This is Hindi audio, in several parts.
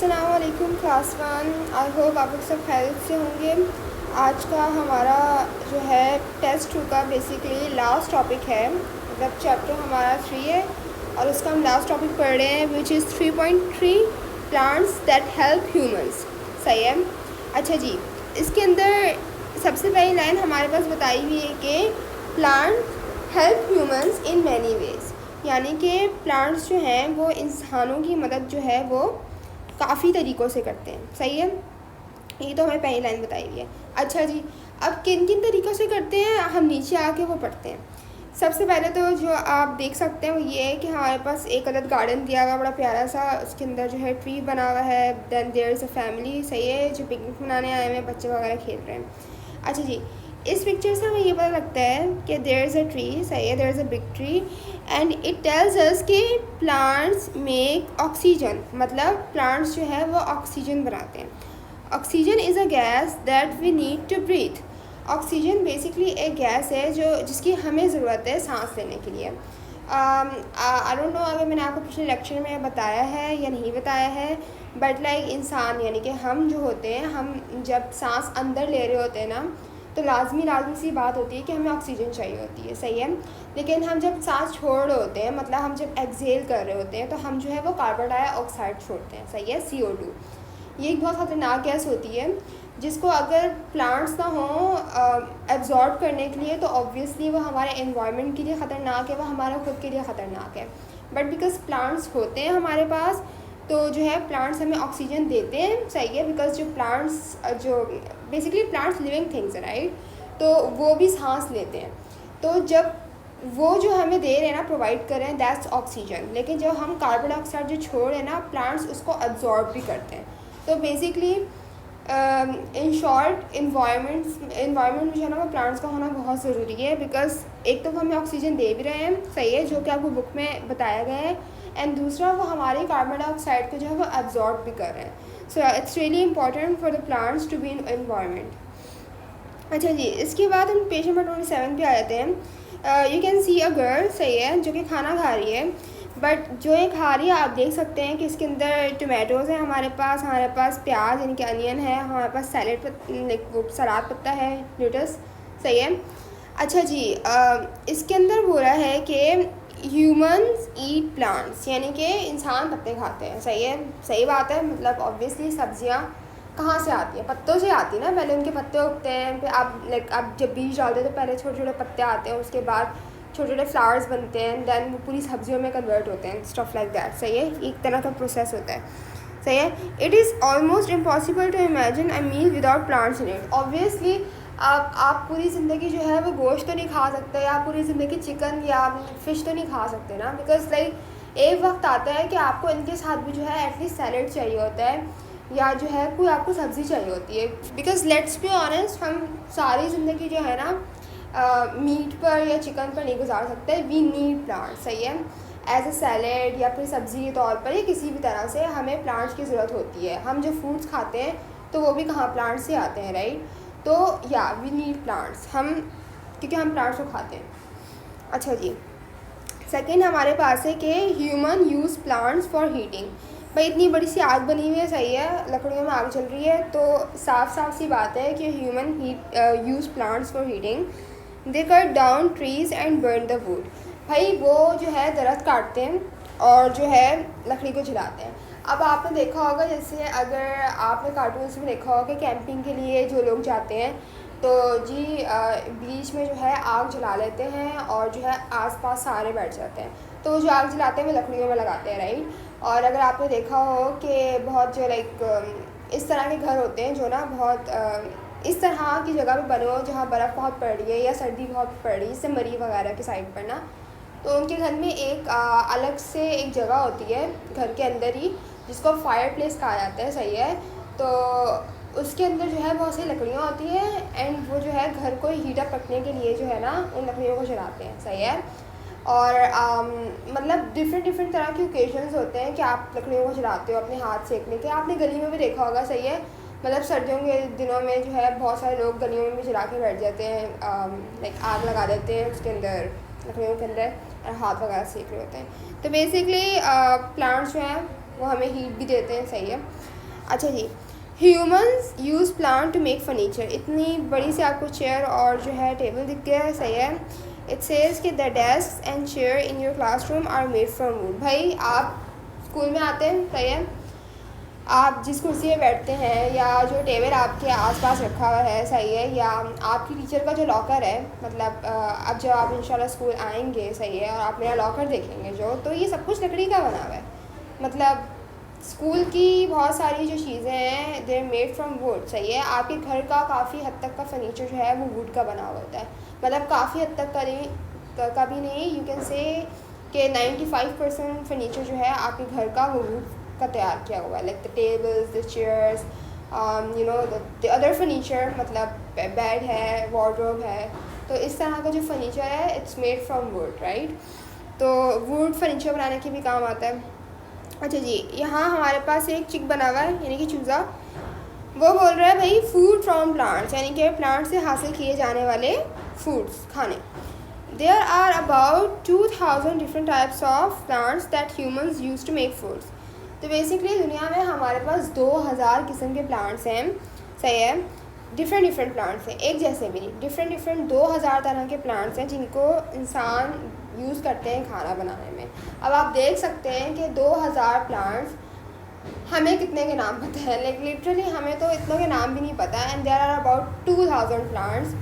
अस्सलाम वालेकुम क्लास वन। आई होप आप लोग सब खैरियत से होंगे। आज का हमारा जो है टेस्ट 2 का बेसिकली लास्ट टॉपिक है, मतलब चैप्टर हमारा 3 है और उसका हम लास्ट टॉपिक पढ़ रहे हैं which is 3.3 plants that help humans. सही है। अच्छा जी, इसके अंदर सबसे पहली लाइन हमारे पास बताई हुई है कि plant help humans in many ways, यानी कि प्लांट्स जो हैं वो इंसानों की मदद जो है वो काफ़ी तरीक़ों से करते हैं। सही है, ये तो हमें पहली लाइन बताई हुई है। अच्छा जी, अब किन किन तरीक़ों से करते हैं हम नीचे आके वो पढ़ते हैं। सबसे पहले तो जो आप देख सकते हैं वो ये है कि हमारे पास एक अलग गार्डन दिया हुआ बड़ा प्यारा सा, उसके अंदर जो है ट्री बना हुआ है, then there is a family. सही है, जो पिकनिक मनाने आए हुए हैं, बच्चे वगैरह खेल रहे हैं। अच्छा जी, इस पिक्चर से हमें ये पता लगता है कि देयर इज़ अ ट्री। सही है, there is a big tree and it tells us कि प्लांट्स मेक ऑक्सीजन, मतलब प्लांट्स जो है वो ऑक्सीजन बनाते हैं। Oxygen is a gas that we need to breathe. Oxygen basically एक गैस है जो जिसकी हमें ज़रूरत है सांस लेने के लिए। आई डोंट नो अगर मैंने आपको पिछले लेक्चर में बताया है या नहीं बताया है, बट लाइक इंसान यानी कि हम जो होते हैं, हम जब सांस अंदर ले रहे होते हैं ना, तो लाजमी सी बात होती है कि हमें ऑक्सीजन चाहिए होती है। सही है, लेकिन हम जब सांस छोड़ रहे होते हैं, मतलब हम जब एक्सहेल कर रहे होते हैं, तो हम जो है वो कार्बन डाइऑक्साइड छोड़ते हैं। सही है, CO2। ये एक बहुत ख़तरनाक गैस होती है जिसको अगर प्लांट्स ना हो एब्जॉर्ब करने के लिए, तो ऑब्वियसली वो हमारे एनवायरनमेंट के लिए ख़तरनाक है, वो हमारा खुद के लिए ख़तरनाक है। बट बिकॉज प्लांट्स होते हैं हमारे पास, तो जो है प्लांट्स हमें ऑक्सीजन देते हैं। सही है, बिकॉज जो प्लांट्स जो बेसिकली प्लांट्स लिविंग थिंग्स है, राइट, तो वो भी सांस लेते हैं। तो जब वो जो हमें दे रहे हैं ना, प्रोवाइड कर रहे हैं, दैट्स ऑक्सीजन। लेकिन जब हम कार्बन डाइऑक्साइड जो छोड़ रहे हैं ना, प्लांट्स उसको एब्जॉर्ब भी करते हैं। तो बेसिकली इन शॉर्ट इन्वायरमेंट में जो है ना वो प्लांट्स का होना बहुत ज़रूरी है, बिकॉज एक तो वो हमें ऑक्सीजन दे भी रहे हैं, सही है, जो कि आपको बुक में बताया गया है, एंड दूसरा वो हमारे कार्बन डाइऑक्साइड को जो है वो एब्जॉर्ब भी कर रहे हैं। So it's really important for the plants to be in environment. अच्छा जी, इसके बाद हम पेज नंबर 27 पे आ जाते हैं। You can see a girl, सही है, जो कि खाना खा रही है, बट जो ये खा रही है आप देख सकते हैं कि इसके अंदर टोमेटोज़ हैं हमारे पास प्याज यानी कि अनियन है, हमारे पास सैलेड सलाद पत्ता है, लेटस। सही है। अच्छा जी, इसके अंदर बोला है कि ह्यूमंस ईट प्लांट्स, यानी कि इंसान पत्ते खाते हैं। सही है, सही बात है, मतलब ऑब्वियसली सब्जियां कहाँ से आती हैं? पत्तों से आती है ना। पहले उनके पत्ते उगते हैं, फिर आप जब बीज डालते हैं तो पहले छोटे छोटे पत्ते आते हैं, उसके बाद छोटे छोटे फ्लावर्स बनते हैं, देन वो पूरी सब्जियों में कन्वर्ट होते हैं, स्टफ लाइक दैट। सही है, एक तरह का प्रोसेस होता है। सही है। It is almost impossible to imagine a meal without plants in it. Obviously आप पूरी ज़िंदगी जो है वो गोश्त तो नहीं खा सकते, या पूरी ज़िंदगी चिकन या फ़िश तो नहीं खा सकते ना, बिकॉज लाइक एक वक्त आता है कि आपको इनके साथ भी जो है एटलीस्ट सैलेड चाहिए होता है, या जो है कोई आपको सब्ज़ी चाहिए होती है। बिकॉज लेट्स बी ऑनेस्ट, हम सारी ज़िंदगी जो है ना मीट पर या चिकन पर नहीं गुजार सकते। We need plants. सही है, एज अ सैलेड या फिर सब्ज़ी के तौर पर या किसी भी तरह से हमें प्लांट्स की ज़रूरत होती है। हम जो फ्रूट्स खाते हैं तो वो भी कहाँ प्लांट से आते हैं, राइट। तो या वी नीड प्लांट्स, हम क्योंकि हम प्लांट्स को खाते हैं। अच्छा जी, सेकेंड हमारे पास है कि human use plants for heating. भाई इतनी बड़ी सी आग बनी हुई है, सही है, लकड़ियों में आग चल रही है, तो साफ सी बात है कि human use plants for heating. They cut down trees and burn the wood. भाई वो जो है दरख्त काटते हैं और जो है लकड़ी को जलाते हैं। अब आपने देखा होगा, जैसे अगर आपने कार्टून्स में देखा होगा कि कैंपिंग के लिए जो लोग जाते हैं तो जी बीच में जो है आग जला लेते हैं और जो है आसपास सारे बैठ जाते हैं, तो जो आग जलाते हैं वो लकड़ियों में लगाते हैं, राइट। और अगर आपने देखा हो कि बहुत जो लाइक इस तरह के घर होते हैं जो ना बहुत इस तरह की जगह पे बने हो जहाँ बर्फ़ बहुत पड़ रही है या सर्दी बहुत पड़ रही है, जैसे मरी वगैरह की साइड पर ना, तो उनके घर में एक अलग से एक जगह होती है घर के अंदर ही, जिसको फायर प्लेस कहा जाता है। सही है, तो उसके अंदर जो है बहुत सी लकड़ियाँ होती हैं एंड वो जो है घर को हीटअप रखने के लिए जो है ना उन लकड़ियों को जलाते हैं। सही है। और मतलब डिफरेंट तरह के ओकेजन्स होते हैं कि आप लकड़ियों को जलाते हो अपने हाथ सेकने के। आपने गली में भी देखा होगा, सही है, मतलब सर्दियों के दिनों में जो है बहुत सारे लोग गलियों में भी जला के बैठ जाते हैं, लाइक आग लगा देते हैं उसके अंदर, लकड़ियों के अंदर, और हाथ वगैरह सेक रहे होते हैं। तो बेसिकली प्लांट्स जो हैं वो हमें हीट भी देते हैं, सही है। अच्छा जी, humans use plant to make furniture. इतनी बड़ी सी आपको चेयर और जो है टेबल दिख गया है, सही है। इट सेज कि the desk and chair in your classroom are made from wood. भाई आप स्कूल में आते हैं, सही है, आप जिस कुर्सी पे बैठते हैं या जो टेबल आपके आसपास रखा हुआ है, सही है, या आपकी टीचर का जो लॉकर है, मतलब अब जब आप इंशाल्लाह स्कूल आएंगे, सही है, और आप मेरा लॉकर देखेंगे जो, तो ये सब कुछ लकड़ी का बना हुआ है। मतलब स्कूल की बहुत सारी जो चीज़ें हैं they are made from wood, सही है। आपके घर का काफ़ी हद तक का फर्नीचर जो है वो वुड का बना हुआ होता है। मतलब काफ़ी हद तक का भी नहीं, यू कैन से कि 95% फर्नीचर जो है आपके घर का वो वुड का तैयार किया हुआ है, like the tables, the chairs, you know the other furniture, मतलब बेड है, वार्डरोब है, तो इस तरह का जो फर्नीचर है it's made from would, right. तो वुड फर्नीचर बनाने के भी काम आता है। अच्छा जी, यहाँ हमारे पास एक चिक बना हुआ है, यानी कि चूज़ा। वो बोल रहा है भाई फूड फ्रॉम प्लांट्स, यानी कि प्लांट से हासिल किए जाने वाले फूड्स, खाने। There are about 2000 different types of plants that humans use to make foods. तो बेसिकली दुनिया में हमारे पास 2000 किस्म के प्लांट्स हैं, सही है। डिफरेंट प्लांट्स हैं, एक जैसे भी नहीं, डिफरेंट 2000 तरह के प्लांट्स हैं जिनको इंसान यूज़ करते हैं खाना बनाने में। अब आप देख सकते हैं कि 2000 प्लांट्स, हमें कितने के नाम पता है, लाइक लिटरली हमें तो इतनों के नाम भी नहीं पता है। And there are about 2000 plants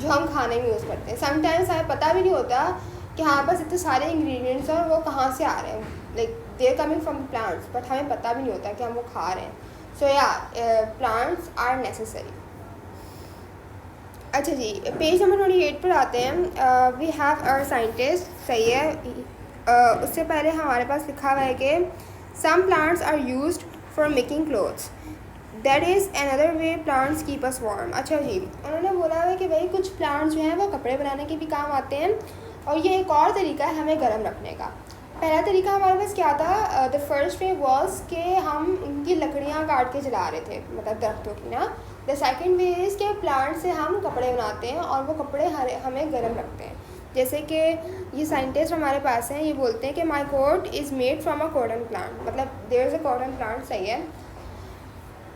जो हम खाने में यूज़ करते हैं। समटाइम्स हमें पता भी नहीं होता कि हमारे पास इतने सारे इंग्रेडिएंट्स हैं और वो कहाँ से आ रहे हैं, like they are coming from plants, but हमें पता भी नहीं होता कि हम वो खा रहे हैं। सो या प्लांट्स आर नेसेसरी। अच्छा जी, पेज नंबर 28 पर आते हैं। वी हैव अ साइंटिस्ट, सही है। उससे पहले हमारे पास लिखा हुआ है कि some plants are used for making clothes, that is another way plants keep us warm. अच्छा जी, उन्होंने बोला है कि भाई कुछ प्लांट्स जो हैं वो कपड़े बनाने के भी काम आते हैं, और ये एक और तरीका है हमें गर्म रखने का। पहला तरीका हमारे पास क्या था, द फर्स्ट वे वॉज कि हम उनकी लकड़ियाँ काट के जला रहे थे, मतलब दरख्तों की ना। द सेकेंड वे इज़ के प्लांट से हम कपड़े बनाते हैं और वो कपड़े हमें गर्म रखते हैं। जैसे कि ये साइंटिस्ट हमारे पास हैं, ये बोलते हैं कि my coat is made from a cotton plant, मतलब there is a cotton plant, सही है।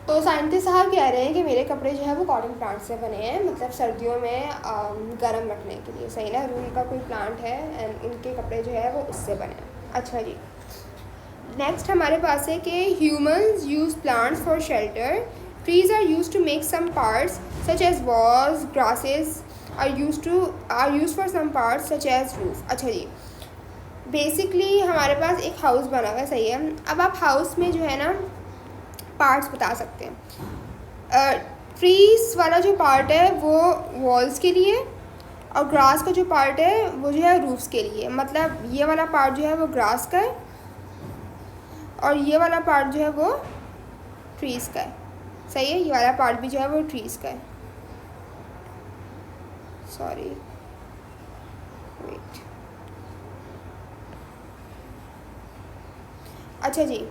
तो साइंटिस्ट साहब कह रहे हैं कि मेरे कपड़े जो है वो कॉटन प्लांट से बने हैं, मतलब सर्दियों में गर्म रखने के लिए, सही ना। रूम का कोई प्लांट है एंड उनके कपड़े जो है वो उससे बने हैं। अच्छा जी, नेक्स्ट हमारे पास है कि humans use plants for shelter. Trees are use to make some parts such as walls, grasses are use for some parts such as roof. अच्छा जी, बेसिकली हमारे पास एक हाउस बना हुआ है, सही है। अब आप हाउस में जो है ना पार्ट्स बता सकते हैं। ट्रीज वाला जो पार्ट है वो वॉल्स के लिए, और ग्रास का जो पार्ट है वो जो है रूफ्स के लिए। मतलब ये वाला पार्ट जो है वो ग्रास का है और ये वाला पार्ट जो है वो ट्रीज़ का है, सही है। ये वाला पार्ट भी जो है वो ट्रीज़ का है, सॉरी वेट। अच्छा जी,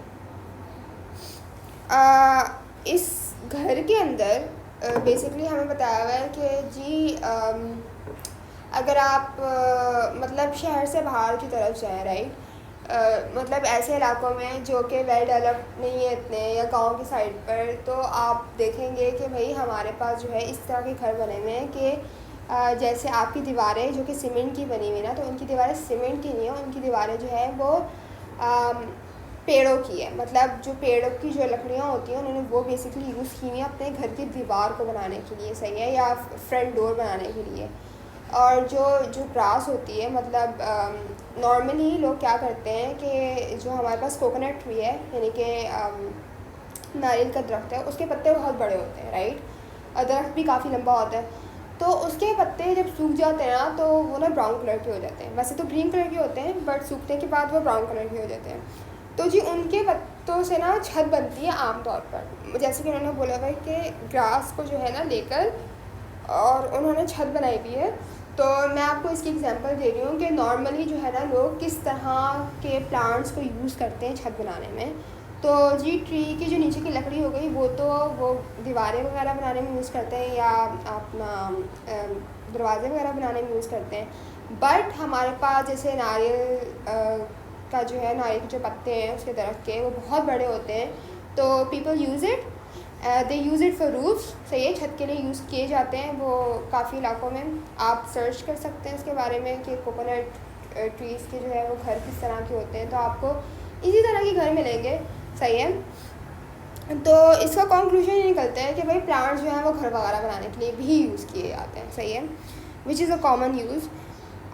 इस घर के अंदर बेसिकली हमें बताया हुआ है कि जी अगर आप मतलब शहर से बाहर की तरफ जाएँ, राइट, मतलब ऐसे इलाकों में जो कि वेल डेवलप्ड नहीं है इतने, या गांव की साइड पर, तो आप देखेंगे कि भाई हमारे पास जो है इस तरह के घर बने हुए हैं कि जैसे आपकी दीवारें जो कि सीमेंट की बनी हुई ना, तो उनकी दीवारें सीमेंट की नहीं है, उनकी दीवारें जो है वो पेड़ों की है। मतलब जो पेड़ों की जो लकड़ियाँ होती हैं उन्होंने वो बेसिकली यूज़ की हुई हैं अपने घर की दीवार को बनाने के लिए, सही है, या फ्रंट डोर बनाने के लिए। और जो ग्रास होती है, मतलब नॉर्मली लोग क्या करते हैं कि जो हमारे पास कोकोनट ट्री है, यानी कि नारियल का दरख्त है, उसके पत्ते बहुत बड़े होते हैं, राइट, और दरख्त भी काफ़ी लंबा होता है। तो उसके पत्ते जब सूख जाते हैं ना तो वो ना ब्राउन कलर के हो जाते हैं। वैसे तो ग्रीन कलर के होते हैं, बट सूखने के बाद वो ब्राउन कलर के हो जाते हैं। तो जी उनके पत्तों से ना छत बनती है आमतौर पर, जैसे कि उन्होंने बोला हुआ है कि ग्रास को जो है ना लेकर और उन्होंने छत बनाई हुई है। तो मैं आपको इसकी एग्जांपल दे रही हूँ कि नॉर्मली जो है ना लोग किस तरह के प्लांट्स को यूज़ करते हैं छत बनाने में। तो जी ट्री की जो नीचे की लकड़ी हो गई वो तो वो दीवारें वगैरह बनाने में यूज़ करते हैं, या अपना दरवाजे वगैरह बनाने में यूज़ करते हैं। बट हमारे पास जैसे नारियल का जो है, नारियल के जो पत्ते हैं उसके दरख्त के, वो बहुत बड़े होते हैं, तो people use it, they use it for roofs. सही है, छत के लिए यूज़ किए जाते हैं वो काफ़ी इलाकों में। आप सर्च कर सकते हैं इसके बारे में कि कोकोनट ट्रीज़ के जो है वो घर किस तरह के होते हैं, तो आपको इसी तरह के घर मिलेंगे। सही है, तो इसका कंक्लूजन ये निकलता है कि भाई प्लांट्स जो है वो घर वगैरह बनाने के लिए भी यूज़ किए जाते हैं। सही है, which is a common use.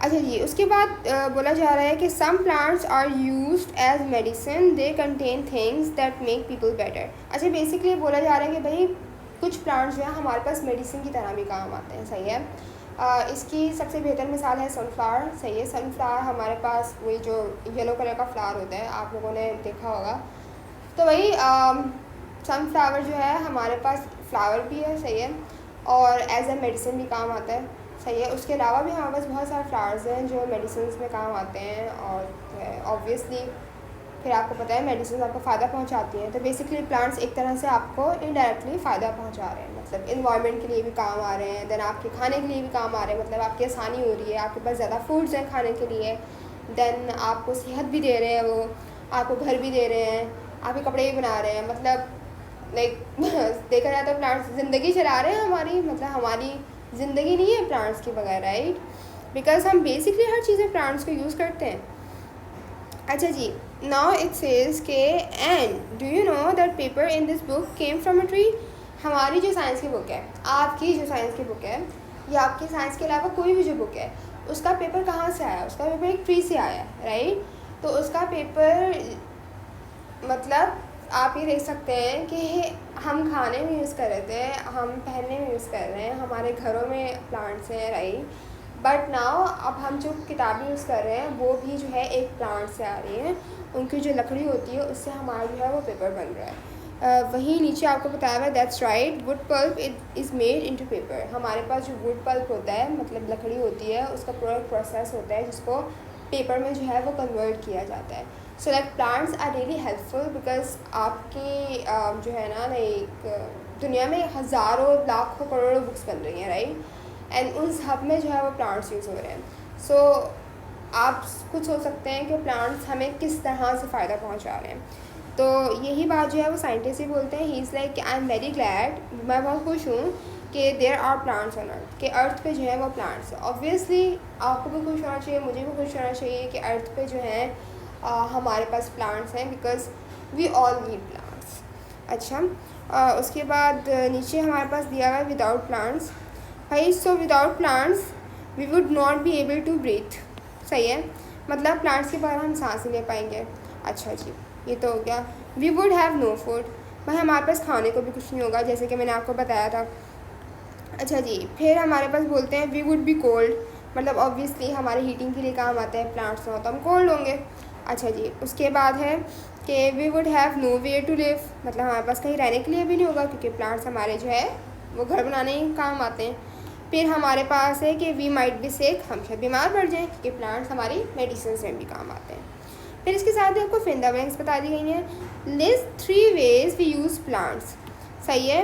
अच्छा जी, उसके बाद बोला जा रहा है कि some plants are used as medicine, they contain things that make people better. अच्छा, बेसिकली बोला जा रहा है कि भाई कुछ प्लांट्स जो है हमारे पास मेडिसिन की तरह भी काम आते हैं। सही है, इसकी सबसे बेहतर मिसाल है सनफ्लावर। सही है, सनफ्लावर हमारे पास वही जो येलो कलर का फ्लावर होता है, आप लोगों ने देखा होगा, तो वही सनफ्लावर जो है हमारे पास फ्लावर भी है। सही है, और एज ए मेडिसिन भी काम आता है। सही है, उसके अलावा भी हमारे पास बहुत सारे फ्लावर्स हैं जो मेडिसिन में काम आते हैं, और ऑब्वियसली फिर आपको पता है मेडिसिन आपको फ़ायदा पहुंचाती हैं। तो बेसिकली प्लांट्स एक तरह से आपको इनडायरेक्टली फ़ायदा पहुंचा रहे हैं, मतलब इन्वायरमेंट के लिए भी काम आ रहे हैं, देन आपके खाने के लिए भी काम आ रहे हैं, मतलब आपकी आसानी हो रही है, आपके पास ज़्यादा फूड्स हैं खाने के लिए, देन आपको सेहत भी दे रहे हैं, वो आपको घर भी दे रहे हैं, आपके कपड़े भी बना रहे हैं, मतलब लाइक देखा जाए तो प्लांट्स ज़िंदगी चला रहे हैं हमारी, मतलब हमारी ज़िंदगी नहीं है प्लांट्स के बगैर, राइट, बिकॉज हम बेसिकली हर चीज़ में प्लांट्स को यूज़ करते हैं। अच्छा जी, नाउ इट सेज के and do you know that paper in this book came from a tree. हमारी जो साइंस की बुक है, आपकी जो साइंस की बुक है, या आपकी साइंस के अलावा कोई भी जो बुक है, उसका पेपर कहाँ से आया? उसका पेपर एक ट्री से आया, राइट। तो उसका पेपर मतलब आप ये देख सकते हैं कि हम खाने में यूज़ कर रहे थे, हम पहनने में यूज़ कर रहे हैं, हमारे घरों में प्लांट्स हैं, राइट, बट नाउ अब हम जो किताबें यूज़ कर रहे हैं वो भी जो है एक प्लांट से आ रही हैं, उनकी जो लकड़ी होती है उससे हमारा जो है वो पेपर बन रहा है। वहीं नीचे आपको बताया हुआ है, that's right, wood pulp is made into paper. हमारे पास जो वुड पल्प होता है, मतलब लकड़ी होती है, उसका पूरा प्रोसेस होता है जिसको पेपर में जो है वो कन्वर्ट किया जाता है। So like plants are really helpful because आपकी जो है ना, लाइक दुनिया में हज़ारों लाखों करोड़ों बुक्स बन रही हैं, राइट, एंड उन सब में जो है वो प्लांट्स यूज़ हो रहे हैं। सो आप खुद सोच सकते हैं कि प्लांट्स हमें किस तरह से फ़ायदा पहुंचा रहे हैं। तो यही बात जो है वो साइंटिस्ट ही बोलते हैं, he is like I am very glad, मैं बहुत खुश हूँ कि there are plants on earth, कि अर्थ पे जो है वो प्लांट्स है। ऑब्वियसली आपको भी खुश होना चाहिए, मुझे भी खुश होना चाहिए कि अर्थ पे जो है हमारे पास प्लांट्स हैं, because we all need plants. अच्छा, उसके बाद नीचे हमारे पास दिया हुआ है विदाउट प्लांट्स। भाई so without plants we would not be able to breathe. सही है, मतलब प्लांट्स के बगैर हम सांस नहीं ले पाएंगे। अच्छा जी, ये तो हो गया। We would have no food, भाई हमारे पास खाने को भी कुछ नहीं होगा, जैसे कि मैंने आपको बताया था। अच्छा जी, फिर हमारे पास बोलते हैं वी वुड बी कोल्ड, मतलब ऑब्वियसली हमारे हीटिंग के लिए काम आते हैं प्लांट्स, ना हो तो हम कोल्ड होंगे। अच्छा जी, उसके बाद है कि we would have nowhere to live, मतलब हमारे पास कहीं रहने के लिए भी नहीं होगा, क्योंकि प्लांट्स हमारे जो है वो घर बनाने ही काम आते हैं। फिर हमारे पास है कि वी माइट बी सिक, हम शायद बीमार पड़ जाएँ, क्योंकि प्लांट्स हमारी मेडिसिन में भी काम आते हैं। फिर इसके साथ ही आपको फंडामेंट्स बता दी गई हैं। List 3 ways we use plants. सही है,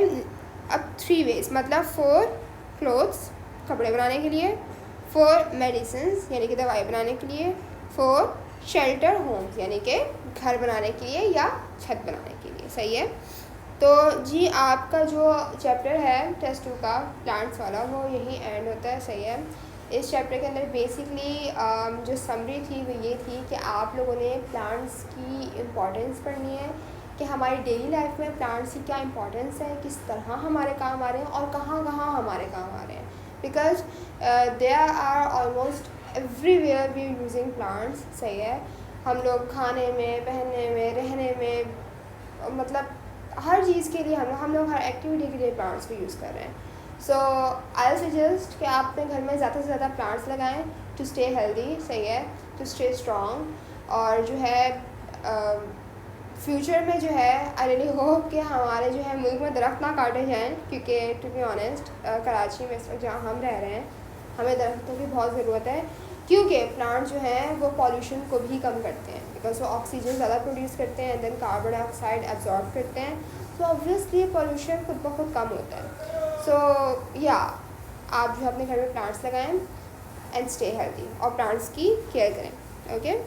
अब 3 वेज मतलब 4 क्लोथ्स, कपड़े बनाने के लिए, 4 मेडिसिन यानी कि दवाई बनाने के लिए, 4 शेल्टर होम्स यानी कि घर बनाने के लिए या छत बनाने के लिए। सही है, तो जी आपका जो चैप्टर है टेस्ट 2 का प्लांट्स वाला वो यही एंड होता है। सही है, इस चैप्टर के अंदर बेसिकली जो समरी थी वो ये थी कि आप लोगों ने प्लांट्स की इम्पोर्टेंस पढ़नी है, कि हमारी डेली लाइफ में प्लांट्स की क्या इंपॉर्टेंस है, किस तरह हमारे काम आ रहे हैं और कहाँ कहाँ हमारे काम आ रहे हैं, because there are almost everywhere we using plants. सही है, हम लोग खाने में, पहनने में, रहने में, मतलब हर चीज़ के लिए हम लोग हर एक्टिविटी के लिए प्लांट्स को यूज़ कर रहे हैं। सो आई सजेस्ट कि आप अपने घर में ज़्यादा से ज़्यादा प्लांट्स लगाएं टू स्टे हेल्दी। सही है, टू स्टे स्ट्रॉन्ग, और जो है फ्यूचर में जो है आई रियली होप कि हमारे जो है मुल्क में दरख्त ना काटे जाएं, क्योंकि टू बी ऑनेस्ट कराची में इस वक्त जहाँ हम रह रहे हैं हमें दरख्तों की बहुत ज़रूरत है, क्योंकि प्लांट जो हैं वो पॉल्यूशन को भी कम करते हैं, बिकॉज वो ऑक्सीजन ज़्यादा प्रोड्यूस करते हैं, देन कार्बन डाइऑक्साइड एब्जॉर्ब करते हैं, तो ऑब्वियसली पॉल्यूशन खुद ब खुद कम होता है। सो या आप जो है अपने घर में प्लांट्स लगाएं एंड स्टे हेल्दी, और प्लांट्स की केयर करें। ओके।